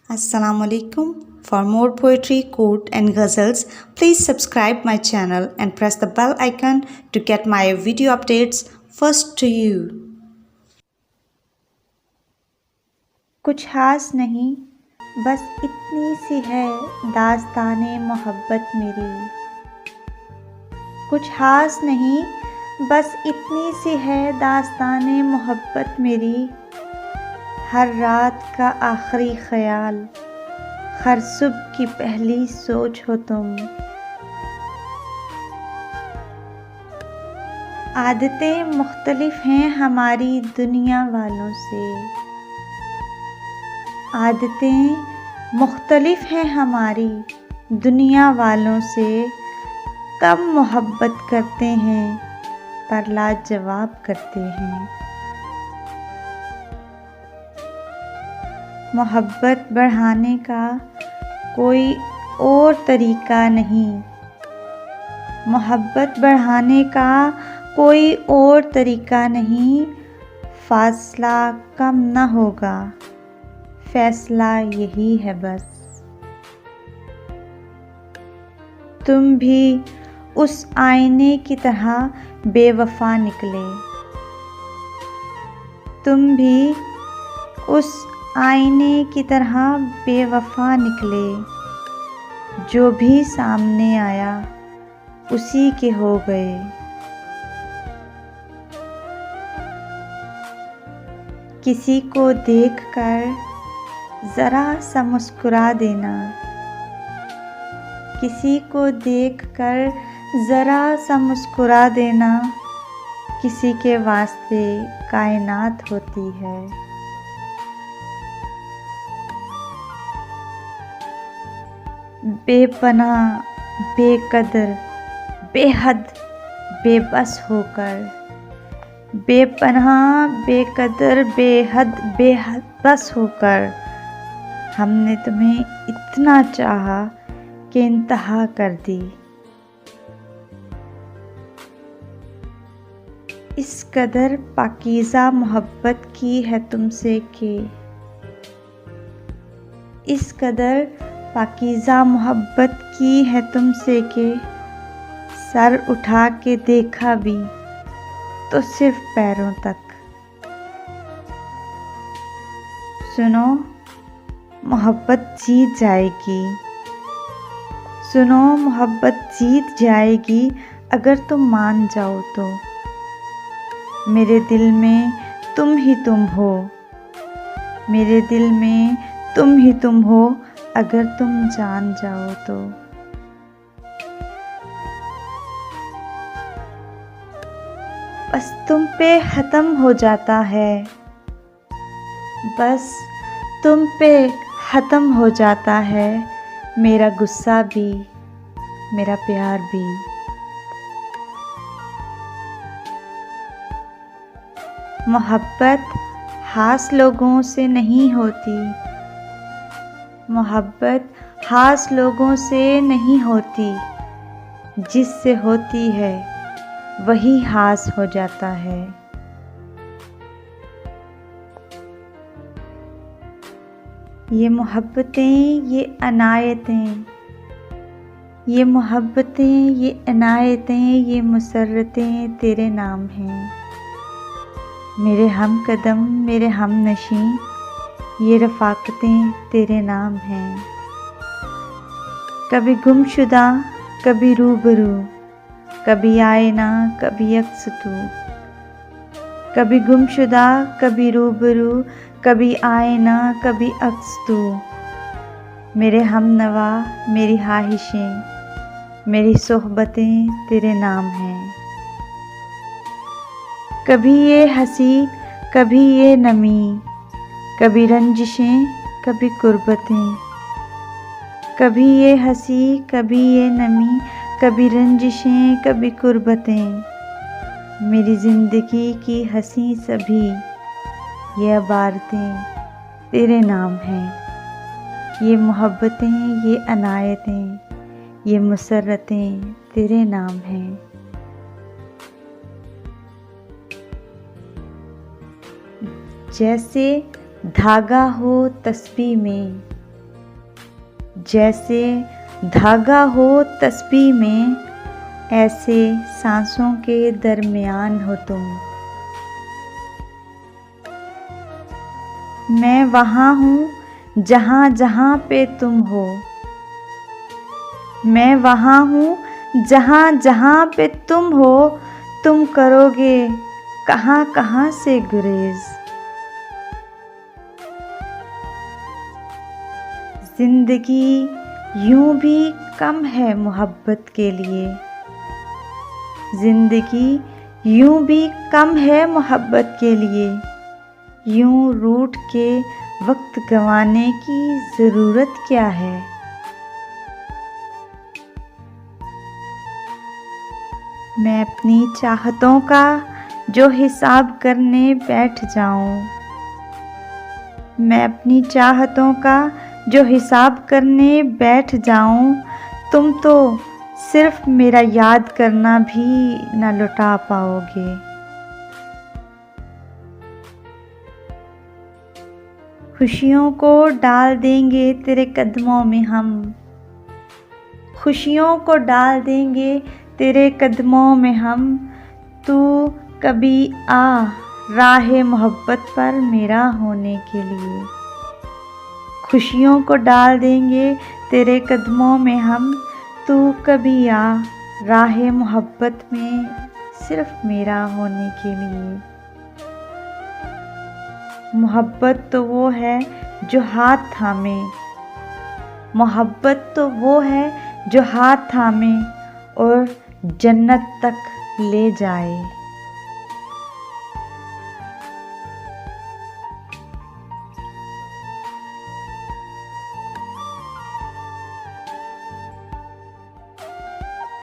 Assalamu alaikum. For more poetry, quote and ghazals, please subscribe my channel and press the bell icon to get my video updates first to you. कुछ खास नहीं, बस इतनी सी है दास्ताने मोहब्बत मेरी। कुछ खास नहीं, बस इतनी सी है दास्ताने मोहब्बत मेरी। हर रात का आखिरी ख्याल, हर सुबह की पहली सोच हो तुम। आदतें मुख्तलिफ हैं हमारी दुनिया वालों से। आदतें मुख्तलिफ हैं हमारी दुनिया वालों से। कम मोहब्बत करते हैं पर लाजवाब करते हैं। मोहब्बत बढ़ाने का कोई और तरीका नहीं। मोहब्बत बढ़ाने का कोई और तरीका नहीं। फासला कम न होगा, फैसला यही है बस। तुम भी उस आईने की तरह बेवफा निकले। तुम भी उस आईने की तरह बेवफा निकले। जो भी सामने आया उसी के हो गए। किसी को देखकर ज़रा सा मुस्कुरा देना। किसी को देखकर ज़रा सा मुस्कुरा देना किसी के वास्ते कायनात होती है। बेपनाह, बेकदर, बेहद, बेबस होकर। बेपनाह, बेकदर, बेहद, बेबस होकर हमने तुम्हें इतना चाहा कि इंतहा कर दी। इस कदर पाकीज़ा मोहब्बत की है तुमसे कि इस कदर पाकीज़ा मोहब्बत की है तुमसे कि सर उठा के देखा भी तो सिर्फ पैरों तक। सुनो, मोहब्बत जीत जाएगी। सुनो, मोहब्बत जीत जाएगी अगर तुम मान जाओ तो। मेरे दिल में तुम ही तुम हो। मेरे दिल में तुम ही तुम हो अगर तुम जान जाओ तो। बस तुम पे ख़त्म हो जाता है। बस तुम पे ख़त्म हो जाता है मेरा गुस्सा भी, मेरा प्यार भी। मोहब्बत खास लोगों से नहीं होती। मोहब्बत खास लोगों से नहीं होती। जिससे होती है वही खास हो जाता है। ये मोहब्बतें, ये अनायतें, ये मोहब्बतें, ये अनायतें, ये मुसर्रतें तेरे नाम हैं। मेरे हम कदम, मेरे हम नशीं, ये रफ़ाक़तें तेरे नाम हैं। कभी गुमशुदा, कभी रूबरू, कभी आईना, कभी अक्स तू। कभी गुमशुदा, कभी रूबरू, कभी आईना, कभी अक्स तू। मेरे हमनवा, मेरी ख्वाहिशें, मेरी सोहबतें तेरे नाम हैं। कभी ये हंसी, कभी ये नमी, कभी रंजिशें, कभी कुर्बतें। कभी ये हंसी, कभी ये नमी, कभी रंजिशें, कभी कुर्बतें। मेरी ज़िंदगी की हंसी सभी ये अबारतें तेरे नाम हैं। ये मोहब्बतें, ये अनायतें, ये मुसर्रतें तेरे नाम हैं। जैसे धागा हो तस्बीह में, जैसे धागा हो तस्बीह में, ऐसे सांसों के दरमियान हो तुम। मैं वहाँ हूँ जहाँ जहाँ पे तुम हो। मैं वहाँ हूँ जहाँ जहाँ पे तुम हो। तुम करोगे कहाँ कहाँ से गुरेज। जिंदगी यूं भी कम है मोहब्बत के लिए। जिंदगी यूं भी कम है मोहब्बत के लिए। यूं रूठ के वक्त गंवाने की ज़रूरत क्या है। मैं अपनी चाहतों का जो हिसाब करने बैठ जाऊं। मैं अपनी चाहतों का जो हिसाब करने बैठ जाऊं। तुम तो सिर्फ मेरा याद करना भी न लुटा पाओगे। खुशियों को डाल देंगे तेरे कदमों में हम। खुशियों को डाल देंगे तेरे कदमों में हम। तू कभी आ राहे मोहब्बत पर मेरा होने के लिए। खुशियों को डाल देंगे तेरे कदमों में हम। तू कभी आ राहे मोहब्बत में सिर्फ मेरा होने के लिए। मोहब्बत तो वो है जो हाथ थामे। मोहब्बत तो वो है जो हाथ थामे और जन्नत तक ले जाए।